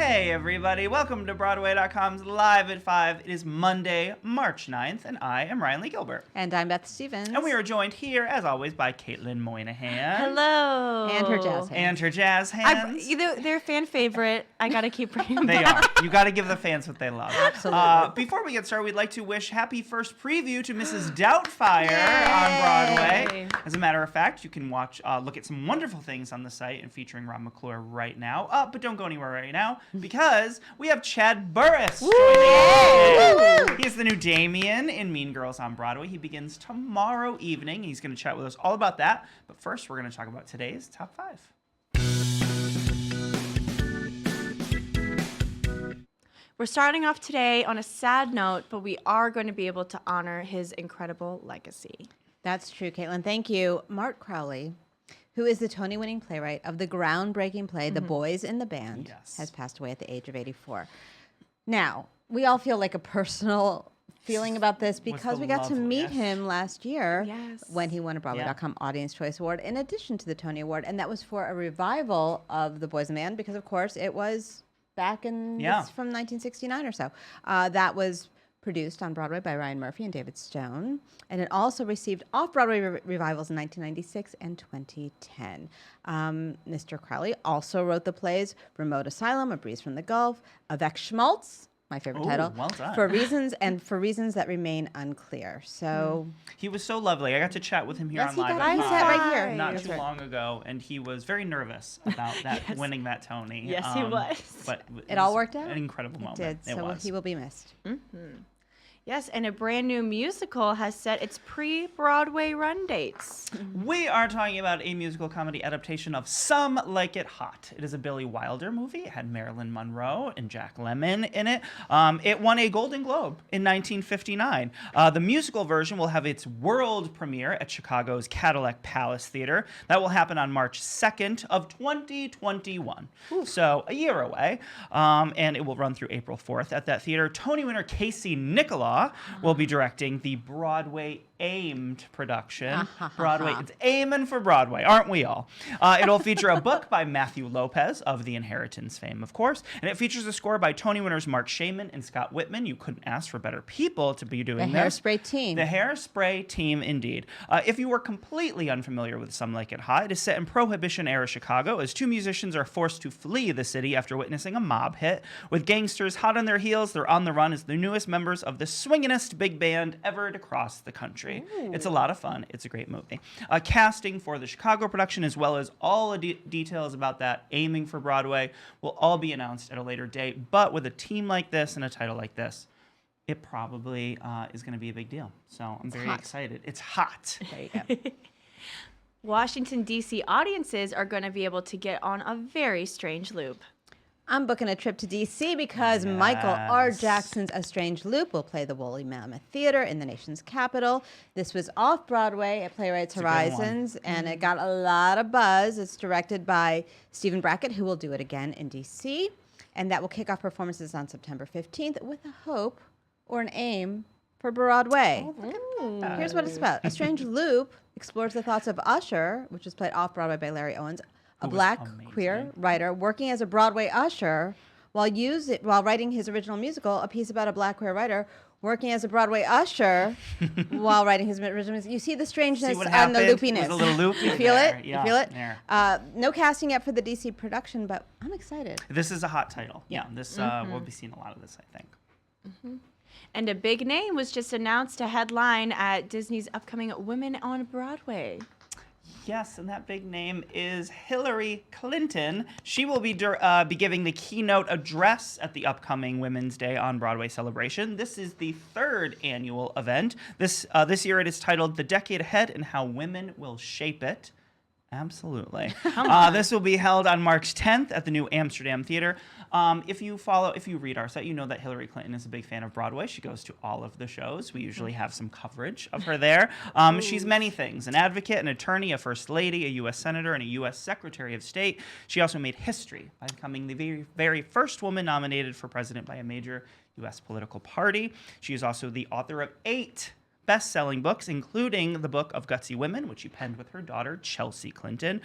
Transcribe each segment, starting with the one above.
Hey everybody, welcome to Broadway.com's Live at 5. It is Monday, March 9th, and I am Ryan Lee Gilbert. And I'm Beth Stevens. And we are joined here, as always, by Caitlin Moynihan. Hello. And her jazz hands. And her jazz hands. They're a fan favorite. I gotta keep bringing them They back. are. You got to give the fans what they love. Absolutely. Before we get started, we'd like to wish happy first preview to Mrs. Doubtfire on Broadway. As a matter of fact, you can watch, look at some wonderful things on the site and featuring Rob Mcclure right now. But don't go anywhere right now because we have Chad Burris joining us. He is the new Damien in Mean Girls on Broadway. He begins tomorrow evening. He's going to chat with us all about that. But first, we're going to talk about today's top 5. We're starting off today on a sad note, but we are going to be able to honor his incredible legacy. That's true, Caitlin. Thank you. Mark Crowley, who is the Tony-winning playwright of the groundbreaking play The Boys in the Band, has passed away at the age of 84. Now, we all feel like a personal feeling about this because we got to meet him last year when he won a Broadway.com Audience Choice Award in addition to the Tony Award, and that was for a revival of The Boys in the Band because, of course, it was back in from 1969 or so. That was produced on Broadway by Ryan Murphy and David Stone, and it also received off-Broadway revivals in 1996 and 2010. Mr. Crowley also wrote the plays Remote Asylum, A Breeze from the Gulf, Avec Schmaltz, my favorite title, well done. for reasons that remain unclear. So he was so lovely. I got to chat with him here on Live I at sat 5 right here. not too long ago, and he was very nervous about that winning that Tony. Yes, he was. But it all worked out. An incredible moment. It did. So he will be missed. Yes, and a brand new musical has set its pre-Broadway run dates. We are talking about a musical comedy adaptation of Some Like It Hot. It is a Billy Wilder movie. It had Marilyn Monroe and Jack Lemmon in it. It won a Golden Globe in 1959. The musical version will have its world premiere at Chicago's Cadillac Palace Theater. That will happen on March 2nd of 2021. So a year away. And it will run through April 4th at that theater. Tony winner Casey Nicholaw will be directing the Broadway-aimed production. Broadway, it's aiming for Broadway, aren't we all? It'll feature a book by Matthew Lopez of The Inheritance fame, of course, and it features a score by Tony winners Mark Shaman and Scott Whitman. You couldn't ask for better people to be doing this. The Hairspray team. The Hairspray team, indeed. If you were completely unfamiliar with Some Like It Hot, it is set in Prohibition-era Chicago as two musicians are forced to flee the city after witnessing a mob hit. With gangsters hot on their heels, they're on the run as the newest members of the swinginest big band ever to cross the country. It's a lot of fun. It's a great movie. Casting for the Chicago production, as well as all the details about that aiming for Broadway, will all be announced at a later date. But with a team like this and a title like this, it probably is going to be a big deal. So I'm very excited. It's hot. There you go. Washington, D.C. audiences are going to be able to get on a very strange loop. I'm booking a trip to D.C. because Michael R. Jackson's A Strange Loop will play the Woolly Mammoth Theater in the nation's capital. This was off-Broadway at Playwrights Horizons, and it got a lot of buzz. It's directed by Stephen Brackett, who will do it again in D.C., and that will kick off performances on September 15th with a hope or an aim for Broadway. Here's what it's about. A Strange Loop explores the thoughts of Usher, which was played off-Broadway by Larry Owens, a black queer writer working as a Broadway usher while writing his original musical, a piece about a black queer writer working as a Broadway usher while writing his original music. You see the strangeness and the loopiness. There's a little loop. You feel it? Yeah, you feel it? There. No casting yet for the DC production, but I'm excited. This is a hot title. Yeah, this we'll be seeing a lot of this, I think. And a big name was just announced to headline at Disney's upcoming Women on Broadway. Yes, and that big name is Hillary Clinton. She will be giving the keynote address at the upcoming Women's Day on Broadway celebration. This is the third annual event. This year it is titled "The Decade Ahead and How Women Will Shape It." Absolutely. This will be held on March 10th at the New Amsterdam Theater. If you read our site, you know that Hillary Clinton is a big fan of Broadway. She goes to all of the shows. We usually have some coverage of her there. She's many things: an advocate, an attorney, a first lady, a U.S. senator, and a U.S. Secretary of State. She also made history by becoming the very, very first woman nominated for president by a major U.S. political party. She is also the author of 8 best-selling books, including the book of Gutsy Women, which she penned with her daughter, Chelsea Clinton.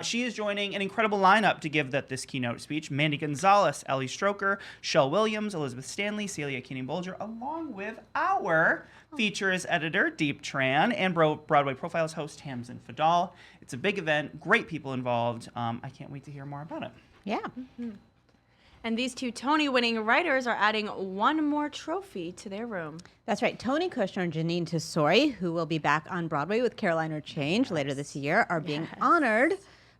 She is joining an incredible lineup to give this keynote speech. Mandy Gonzalez, Ellie Stroker, Shel Williams, Elizabeth Stanley, Celia Keenan-Bolger, along with our features editor, Deep Tran, and Broadway Profiles host, Tamsin Fadal. It's a big event, great people involved. I can't wait to hear more about it. Yeah. And these two Tony-winning writers are adding one more trophy to their room. That's right. Tony Kushner and Janine Tesori, who will be back on Broadway with Caroline or Change later this year, are being honored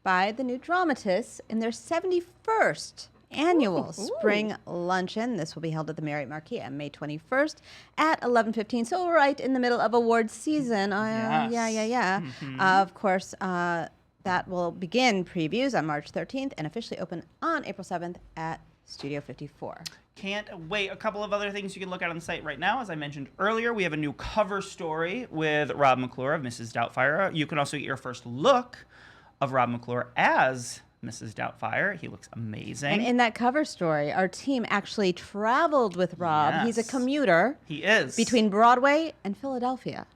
by the New Dramatists in their 71st annual spring luncheon. This will be held at the Marriott Marquis on May 21st at 11:15. So right in the middle of awards season. Of course, that will begin previews on March 13th and officially open on April 7th at Studio 54. Can't wait. A couple of other things you can look at on the site right now. As I mentioned earlier, we have a new cover story with Rob Mcclure of Mrs Doubtfire. You can also get your first look of Rob Mcclure as Mrs Doubtfire. He looks amazing. And in that cover story, our team actually traveled with Rob. Yes. He's a commuter. He is. Between Broadway and Philadelphia.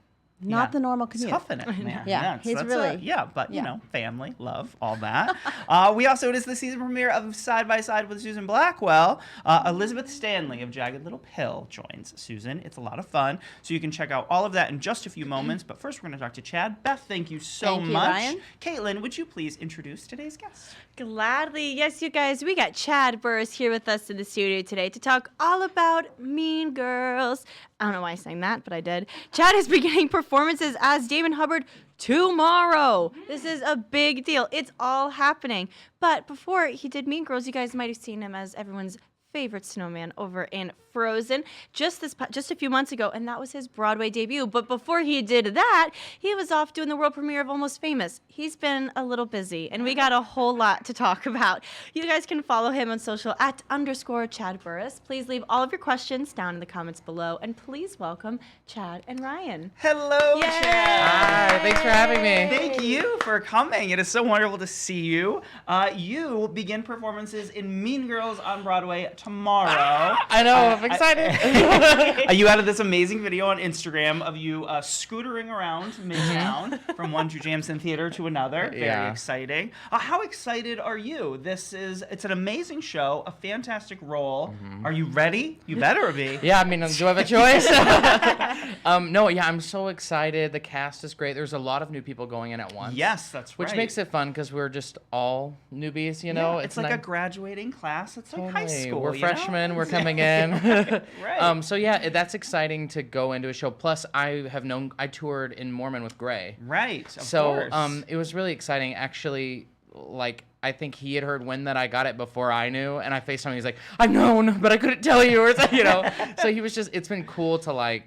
Not the normal commute. Tough in it, man. Yeah, he's really. But you know, family, love, all that. It is the season premiere of Side by Side with Susan Blackwell. Elizabeth Stanley of Jagged Little Pill joins Susan. It's a lot of fun. So you can check out all of that in just a few moments. But first, we're going to talk to Chad. Beth, thank you so much. Ryan. Caitlin, would you please introduce today's guest? Gladly. Yes, you guys, we got Chad Burris here with us in the studio today to talk all about Mean Girls. I don't know why I sang that, but I did. Chad is beginning performances as Damon Hubbard tomorrow. This is a big deal. It's all happening. But before he did Mean Girls, you guys might have seen him as everyone's favorite snowman over in Frozen just a few months ago, and that was his Broadway debut. But before he did that, he was off doing the world premiere of Almost Famous. He's been a little busy, and we got a whole lot to talk about. You guys can follow him on social at _Chad Burris. Please leave all of your questions down in the comments below, and please welcome Chad and Ryan. Hello, Yay! Chad. Hi, thanks for having me. Thank you for coming. It is so wonderful to see you. You begin performances in Mean Girls on Broadway tomorrow. I know, I'm excited. You added this amazing video on Instagram of you scootering around Midtown from one Drew Jamison theater to another. Very exciting. How excited are you? It's an amazing show, a fantastic role. Mm-hmm. Are you ready? You better be. Yeah, I mean, do I have a choice? I'm so excited. The cast is great. There's a lot of new people going in at once. Yes, that's right. Which makes it fun because we're just all newbies, you know? Yeah, it's like a graduating class. It's like high school. We're freshmen. We're coming in. Right. That's exciting to go into a show. Plus, I toured in Mormon with Gray. Right, of course. It was really exciting. Actually, I think he had heard when that I got it before I knew, and I FaceTimed him. He's like, I've known, but I couldn't tell you, or So he was it's been cool to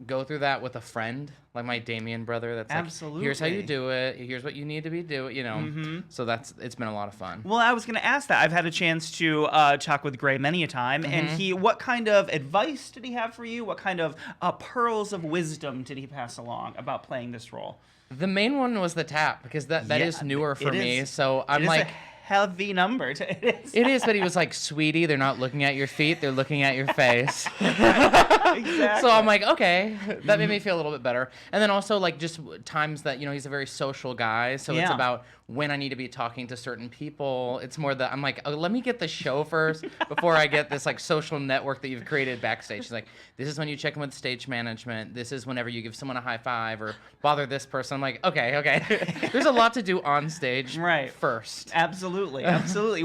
go through that with a friend, like my Damien brother. That's absolutely. Here's how you do it. Here's what you need to be doing. Mm-hmm. So it's been a lot of fun. Well, I was going to ask that. I've had a chance to talk with Gray many a time, and what kind of advice did he have for you? What kind of pearls of wisdom did he pass along about playing this role? The main one was the tap, because that is newer for me. So I'm like. Heavy number. It is, but he was like, sweetie, they're not looking at your feet, they're looking at your face. Exactly. So I'm like, okay, that made me feel a little bit better. And then also just times that, he's a very social guy. So it's about when I need to be talking to certain people. It's more that I'm like, let me get the show first before I get this social network that you've created backstage. She's like, this is when you check in with stage management. This is whenever you give someone a high five or bother this person. I'm like, okay. There's a lot to do on stage first. Absolutely.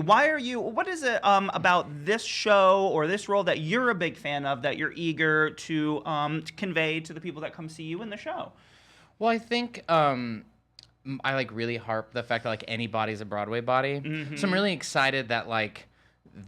What is it about this show or this role that you're a big fan of, that you're eager to convey to the people that come see you in the show? Well, I think I really harp the fact that any body's a Broadway body. Mm-hmm. So I'm really excited that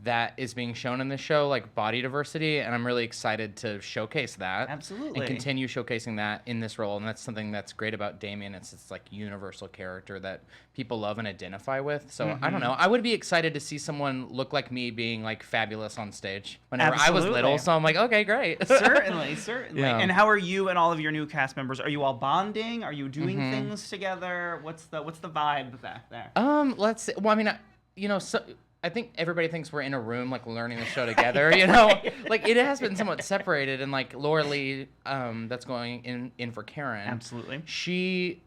that is being shown in this show, body diversity, and I'm really excited to showcase that. Absolutely. And continue showcasing that in this role, and that's something that's great about Damien. It's this universal character that people love and identify with. So I don't know. I would be excited to see someone look like me being fabulous on stage whenever I was little. So I'm like, okay, great. Certainly. Yeah. And how are you and all of your new cast members? Are you all bonding? Are you doing things together? What's the vibe back there? Let's see. Well, I mean, I think everybody thinks we're in a room, like, learning the show together, you know? Like, it has been somewhat separated, and, like, Laura Lee, that's going in for Karen. Absolutely. She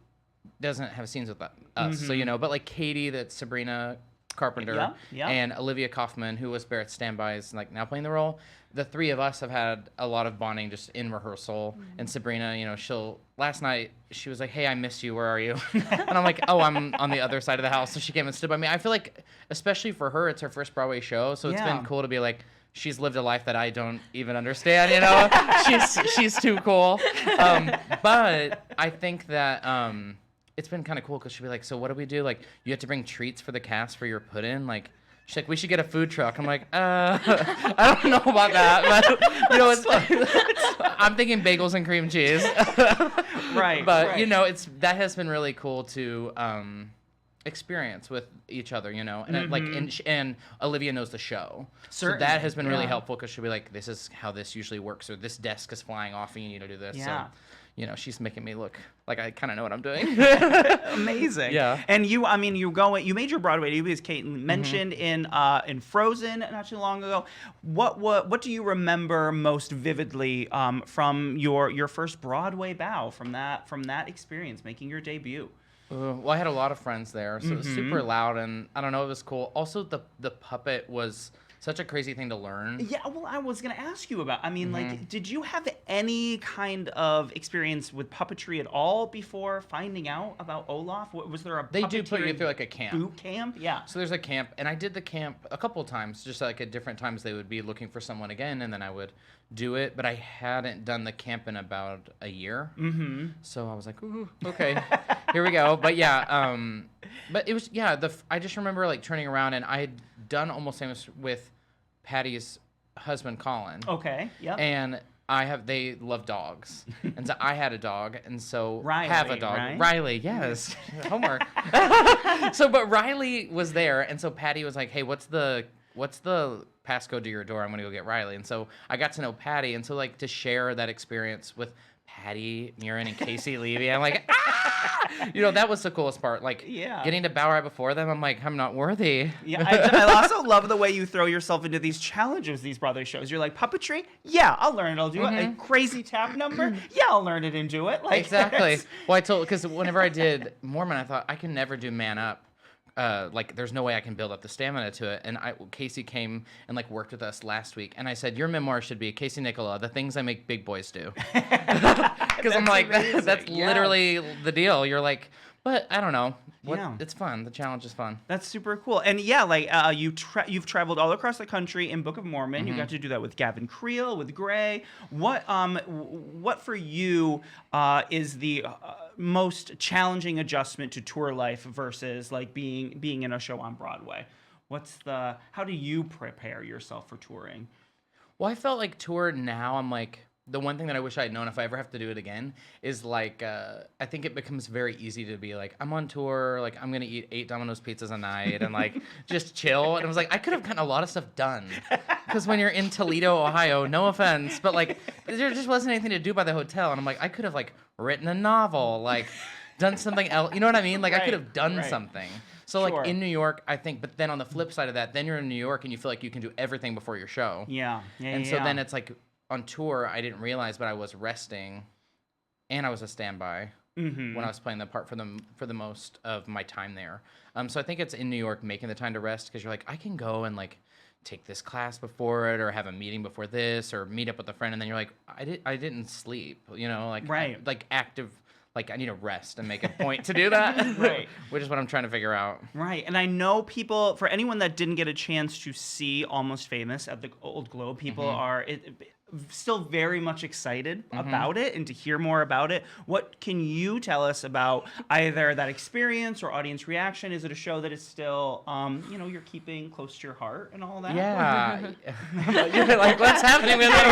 doesn't have scenes with us, so, you know, but, like, Katie, that's Sabrina Carpenter, and Olivia Kaufman, who was Barrett's standby, is, like, now playing the role. The three of us have had a lot of bonding just in rehearsal, and Sabrina, you know, last night, she was like, hey, I miss you, where are you? And I'm like, oh, I'm on the other side of the house, so she came and stood by me. I feel like, especially for her, it's her first Broadway show, so it's been cool to be like, she's lived a life that I don't even understand, you know? she's too cool. But I think that it's been kind of cool, because she'll be like, so what do we do? Like, you have to bring treats for the cast for your put-in? Like, she's like, we should get a food truck. I'm like, I don't know about that, but you know, I'm thinking bagels and cream cheese. Right. But you know, that has been really cool to experience with each other, you know, and and Olivia knows the show, so that has been really helpful, because she'll be like, this is how this usually works, or this desk is flying off and you need to do this. So, you know, she's making me look like I kind of know what I'm doing. Amazing. Yeah. And you made your Broadway debut, as Kate mentioned, in Frozen not too long ago. What do you remember most vividly from your first Broadway bow, from that experience, making your debut? Well, I had a lot of friends there, so it was super loud, and I don't know, it was cool. Also, the puppet was such a crazy thing to learn. Yeah, well, I was going to ask you about, I mean, like, did you have any kind of experience with puppetry at all before finding out about Olaf? Was there a They do put you through, like, a camp. Boot camp? Yeah. So there's a camp, and I did the camp a couple of times, just like at different times they would be looking for someone again, and then I would do it, but I hadn't done the camp in about a year. So I was like, ooh, okay, here we go. But yeah, but it was, I just remember, like, turning around, and I had done Almost Famous with Patty's husband, Colin. Okay, yeah. And they love dogs. And so I had a dog, and so Riley, have a dog. right? Riley, yes. Homework. But Riley was there, and so Patty was like, hey, what's the passcode to your door? I'm gonna go get Riley. And so I got to know Patty, and so, like, to share that experience with Patty Murin and Casey Levy, I'm like, you know, that was the coolest part. Like, getting to bow right before them, I'm like, I'm not worthy. Yeah, I also love the way you throw yourself into these challenges, these Broadway shows. You're like, puppetry? Yeah, I'll learn it. I'll do it. A crazy tap number? Yeah, I'll learn it and do it. Like, exactly. Well, because whenever I did Mormon, I thought, I can never do Man Up. Like, there's no way I can build up the stamina to it. And Casey came and, like, worked with us last week, and I said, your memoir should be Casey Nicola, the things I make big boys do. Because I'm like, that's literally the deal. You're like, but I don't know. It's fun. The challenge is fun. That's super cool. And like, you've traveled all across the country in Book of Mormon. You got to do that with Gavin Creel, with Gray. What for you is the most challenging adjustment to tour life versus, like, being in a show on Broadway? How do you prepare yourself for touring? Well, I felt like tour now, I'm like, the one thing that I wish I had known if I ever have to do it again is, like, I think it becomes very easy to be like, I'm on tour, like, I'm going to eat 8 Domino's pizzas a night and, like, just chill. And I was like, I could have gotten a lot of stuff done. Because when you're in Toledo, Ohio, no offense, but, like, there just wasn't anything to do by the hotel. And I'm like, I could have, like, written a novel, like, done something else. You know what I mean? Like, I could have done something. So, like, in New York, I think, but then on the flip side of that, then you're in New York and you feel like you can do everything before your show. And so then it's like, on tour, I didn't realize, but I was resting, and I was a standby when I was playing the part for the most of my time there. So I think it's in New York making the time to rest, because you're like, I can go and, like, take this class before it, or have a meeting before this, or meet up with a friend, and then you're like, I didn't sleep, you know, like, like active. Like, I need to rest and make a point to do that. Which is what I'm trying to figure out. Right. And I know people, for anyone that didn't get a chance to see Almost Famous at the Old Globe, people are still very much excited about it and to hear more about it. What can you tell us about either that experience or audience reaction? Is it a show that is still, you know, you're keeping close to your heart and all that? Yeah. You're like, what's happening with it?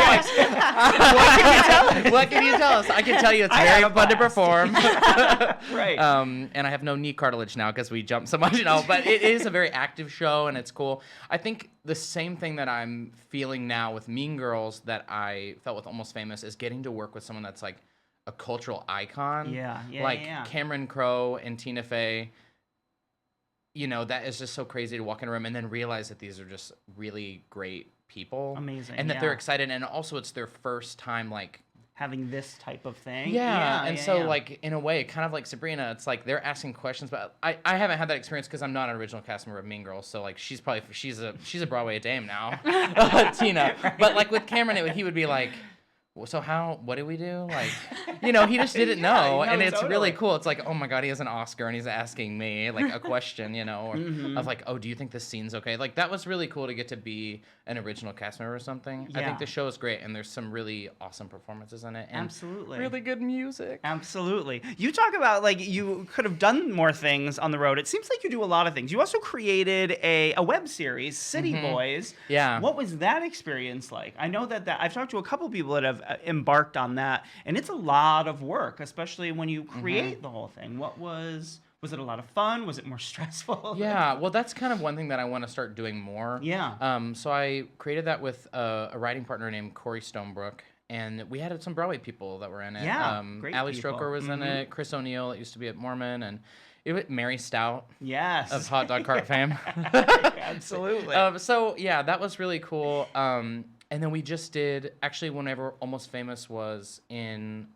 What can you tell us? I can tell you it's very fun to perform. Right. And I have no knee cartilage now because we jumped so much, you know, but it is a very active show and it's cool. I think the same thing that I'm feeling now with Mean Girls that I felt with Almost Famous is getting to work with someone that's like a cultural icon. Like Cameron Crowe and Tina Fey. you know, that is just so crazy to walk in a room and then realize that these are just really great people. Amazing. And that they're excited. And also it's their first time, like, having this type of thing. Like, in a way, kind of like Sabrina, it's like they're asking questions, but I haven't had that experience because I'm not an original cast member of Mean Girls, so like she's a Broadway dame now, Tina. Right. But like with Cameron, he would be like, so what did we do? Like, you know, he just didn't know, and it's really cool. It's like, oh my God, he has an Oscar and he's asking me like a question, you know, or of like, oh, do you think this scene's okay? Like that was really cool to get to be an original cast member or something. I think the show is great, and there's some really awesome performances in it. And absolutely. Really good music. Absolutely. You talk about like you could have done more things on the road. It seems like you do a lot of things. You also created a web series, City Boys. Yeah. What was that experience like? I know that I've talked to a couple people that have embarked on that, and it's a lot of work, especially when you create the whole thing. Was it a lot of fun? Was it more stressful? Yeah, well, that's kind of one thing that I want to start doing more. Yeah. So I created that with a writing partner named Corey Stonebrook, and we had some Broadway people that were in it. Yeah, great Ali people. Stroker was in it, Chris O'Neill, that used to be at Mormon, and Mary Stout. Yes. Of Hot Dog Cart fame. Absolutely. So, yeah, that was really cool. And then we just did, actually, whenever Almost Famous was in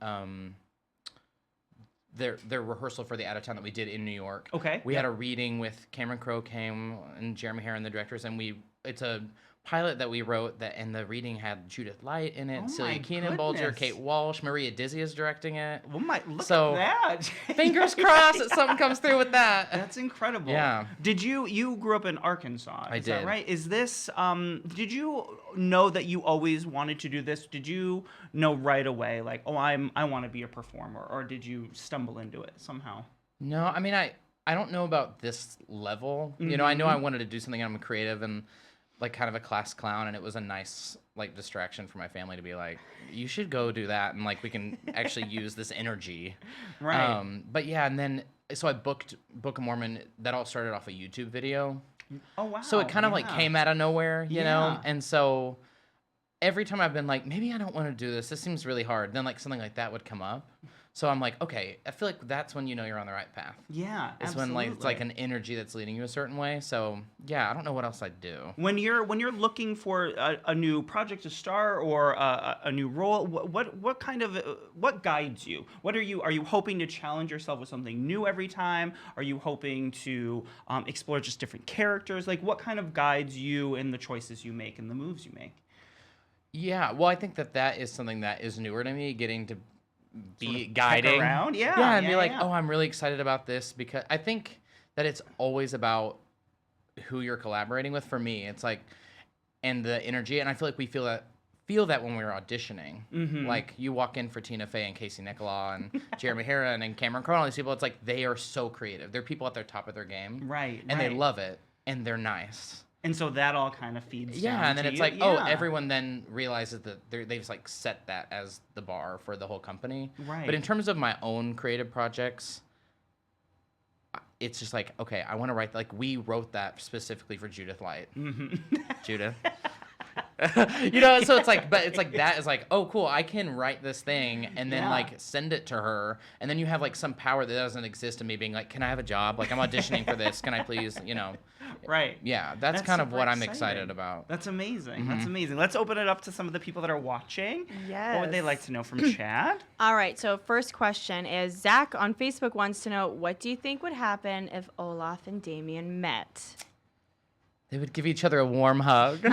their rehearsal for the Out of Town that we did in New York. Okay. We had a reading with Cameron Crowe came and Jeremy Herron, the directors, and it's a pilot that we wrote and the reading had Judith Light in it, Celia Keenan-Bolger, Kate Walsh, Maria Dizzy is directing it. Well, look at that. Fingers crossed that something comes through with that. That's incredible. Yeah. Did you grew up in Arkansas? I did. That right? Is this did you know that you always wanted to do this? Did you know right away like, oh, I want to be a performer, or did you stumble into it somehow? No, I mean I don't know about this level. You know, I know I wanted to do something, I'm creative and like kind of a class clown, and it was a nice like distraction for my family to be like, you should go do that, and like we can actually use this energy. Right. But yeah, and then so I booked Book of Mormon. That all started off a YouTube video. Oh wow. So it kind of like came out of nowhere, you know? And so every time I've been like, maybe I don't want to do this. This seems really hard. Then like something like that would come up. So I'm like, okay, I feel like that's when you know you're on the right path. Yeah, it's when like it's like an energy that's leading you a certain way. So yeah, I don't know what else I'd do. When you're looking for a new project to star or a new role, what kind of what guides you? What are you hoping to challenge yourself with something new every time? Are you hoping to explore just different characters? Like what kind of guides you in the choices you make and the moves you make? Yeah, well, I think that is something that is newer to me, getting to be sort of guiding around, and be like, oh, I'm really excited about this, because I think that it's always about who you're collaborating with. For me, it's like, and the energy, and I feel like we feel that when we're auditioning. Like you walk in for Tina Fey and Casey Nicholaw and Jeremy Herron and Cameron Crowe, all these people, it's like they are so creative. They're people at their top of their game, right? And they love it, and they're nice. And so that all kind of feeds down and then to it's you. like, oh, everyone then realizes that they've like set that as the bar for the whole company. Right. But in terms of my own creative projects, it's just like, okay, I want to write, like we wrote that specifically for Judith Light. Judith. You know, so it's like, but it's like that is like, oh, cool, I can write this thing and then like send it to her, and then you have like some power that doesn't exist in me being like, can I have a job? Like I'm auditioning for this. Can I please, you know? Right. Yeah, that's kind of what I'm excited about. That's amazing. That's amazing. Let's open it up to some of the people that are watching. Yes. What would they like to know from Chad? All right, so first question is, Zach on Facebook wants to know, what do you think would happen if Olaf and Damien met? They would give each other a warm hug. Boo.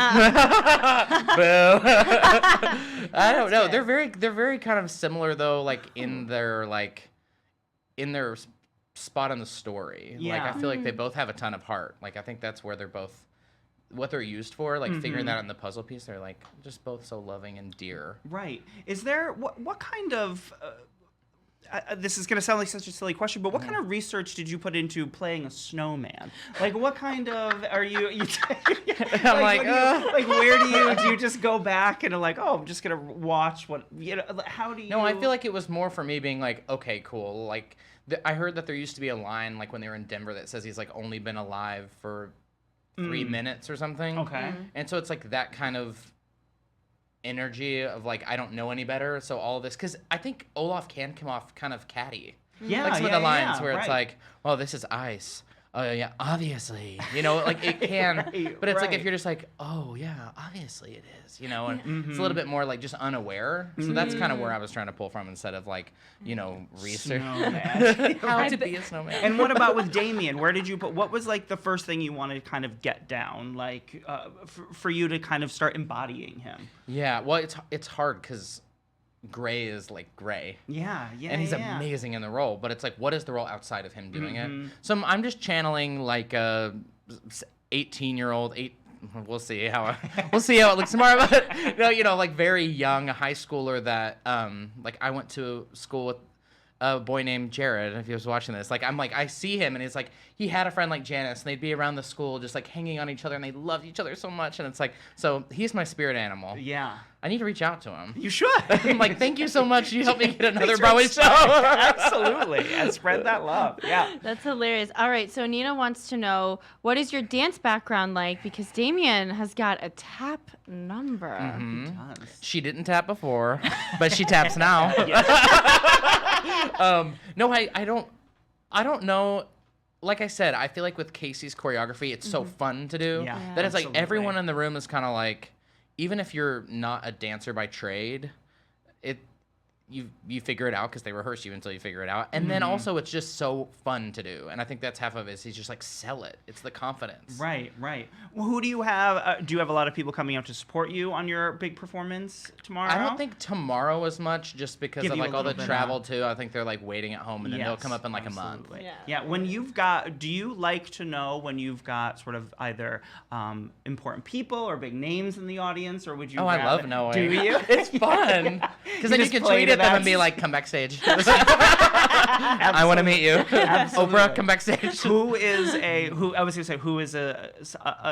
I don't know. They're very kind of similar though, like in their spot in the story. Yeah. Like I feel like they both have a ton of heart. Like I think that's where they're both, what they're used for. Like figuring that out in the puzzle piece. They're like just both so loving and dear. Right. Is there what kind of this is going to sound like such a silly question, but what kind of research did you put into playing a snowman? Like, what kind of are you I'm like where do you just go back and like, oh, I'm just going to watch what, you know, how do you? No, I feel like it was more for me being like, okay, cool. Like, I heard that there used to be a line, like, when they were in Denver that says he's, like, only been alive for 3 minutes or something. Okay. And so it's, like, that kind of energy of, like, I don't know any better. So all of this, because I think Olaf can come off kind of catty. Yeah, like some of the lines where it's like, well, this is ice. oh yeah, obviously, you know, like it can, Right, but it's like right. if you're just like, oh yeah, obviously it is, you know, and it's a little bit more like just unaware. So that's kind of where I was trying to pull from instead of like, you know, research. Snowman. How to be a snowman. And what about with Damien? Where did you put? What was like the first thing you wanted to kind of get down, like for you to kind of start embodying him? Yeah, well, it's hard because Gray is like Gray. Yeah, And he's yeah. amazing in the role, but it's like, what is the role outside of him doing it? So I'm just channeling like a 18-year-old, we'll see how it looks tomorrow. But no, you know, like very young high schooler that like I went to school with a boy named Jared. If he was watching this, like I'm like I see him and it's like he had a friend like Janice and they'd be around the school just like hanging on each other and they loved each other so much and it's like so he's my spirit animal. Yeah. I need to reach out to him. You should. I'm like, thank you so much. You helped me get another Thanks for Broadway show. Absolutely. And spread that love. Yeah. That's hilarious. All right, so Nina wants to know, what is your dance background like? Because Damien has got a tap number. She didn't tap before, but she taps now. No, I don't know. Like I said, I feel like with Casey's choreography, it's so fun to do Yeah, that it's like absolutely. everyone in the room is kind of like, even if you're not a dancer by trade, you figure it out because they rehearse you until you figure it out. And then also it's just so fun to do. And I think that's half of it is he's just like, sell it. It's the confidence. Right, right. Well, who do you have? Do you have a lot of people coming out to support you on your big performance tomorrow? I don't think tomorrow as much just because Give of you like a all the little bit travel too. I think they're like waiting at home and then they'll come up in like a month. absolutely. Yeah. Yeah. When you've do you like to know when you've got sort of either important people or big names in the audience, or would you? Oh, I love rather- knowing. Do you? It's fun. Because then you just can play tweet to at them that. and be like, come backstage. I want to meet you. Oprah, come backstage. Who is a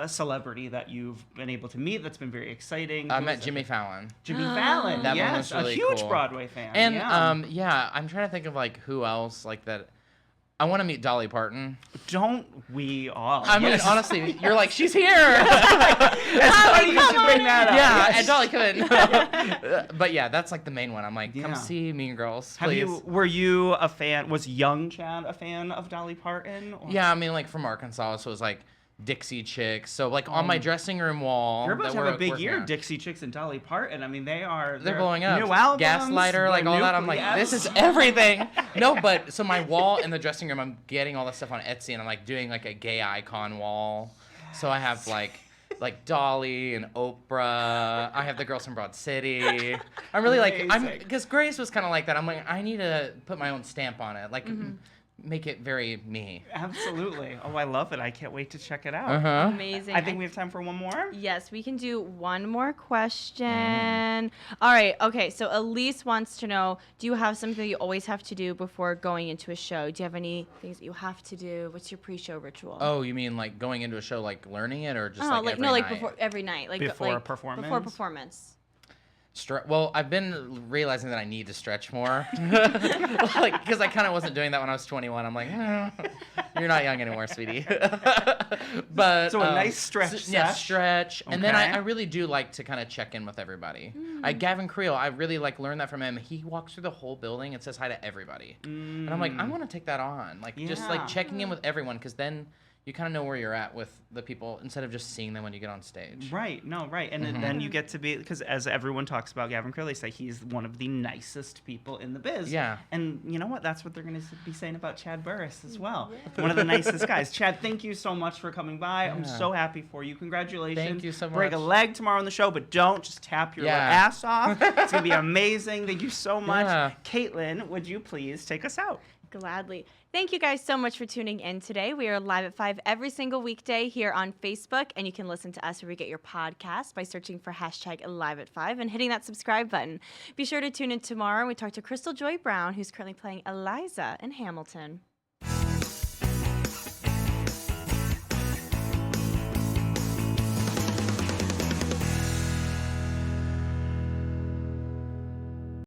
celebrity that you've been able to meet that's been very exciting? I Who met is it? Jimmy Fallon. Jimmy Fallon. That one Yes, was really a huge cool. Broadway fan. And yeah. I'm trying to think of like who else like that. I want to meet Dolly Parton. Don't we all? I mean, Yes. honestly, you're like, she's here. That's funny you should bring that up. Yeah, Yes. and Dolly couldn't. But yeah, that's like the main one. I'm like, come Yeah. see Mean Girls, Have please. were you a fan? Was young Chad a fan of Dolly Parton? Or- Yeah, I mean, like from Arkansas, so it was like Dixie Chicks. So like on my dressing room wall. You're about that to have we're a big working year, on. Dixie Chicks and Dolly Parton. I mean, they're blowing up. New albums, Gaslighter, like all that. I'm like, yes. this is everything. No, but so my wall in the dressing room, I'm getting all this stuff on Etsy, and I'm like doing like a gay icon wall. So I have like Dolly and Oprah. I have the girls from Broad City. I'm really like because Grace was kind of like that. I'm like, I need to put my own stamp on it, like make it very me. Absolutely. Oh, I love it. I can't wait to check it out. Uh-huh. Amazing. I think we have time for one more. Yes, we can do one more question. All right. Okay. So Elise wants to know, do you have something that you always have to do before going into a show? Do you have any things that you have to do? What's your pre-show ritual? Oh, you mean like going into a show, like learning it, or just Oh, like every no, like night? before every night, like Before like, a performance? Before performance. Well, I've been realizing that I need to stretch more, like because I kind of wasn't doing that when I was 21. I'm like, you're not young anymore, sweetie. But So a nice stretch yeah, sesh. stretch, and then Okay. I really do like to kind of check in with everybody. Gavin Creel, I really like learned that from him. He walks through the whole building and says hi to everybody, and I'm like, I want to take that on, like just Yeah. like checking in with everyone, because then you kind of know where you're at with the people instead of just seeing them when you get on stage. Right. No, right. And then you get to be, because as everyone talks about Gavin Creel, they say he's one of the nicest people in the biz. Yeah. And you know what? That's what they're going to be saying about Chad Burris as well. One of the nicest guys. Chad, thank you so much for coming by. I'm so happy for you. Congratulations. Thank you so Break a much. leg tomorrow on the show, but don't just tap your Yeah. ass off. It's going to be amazing. Thank you so much. Yeah. Caitlin, would you please take us out? Gladly. Thank you guys so much for tuning in today. We are live at 5 every single weekday here on Facebook, and you can listen to us where we get your podcast by searching for #LiveAt5 and hitting that subscribe button. Be sure to tune in tomorrow. We talk to Crystal Joy Brown, who's currently playing Eliza in Hamilton.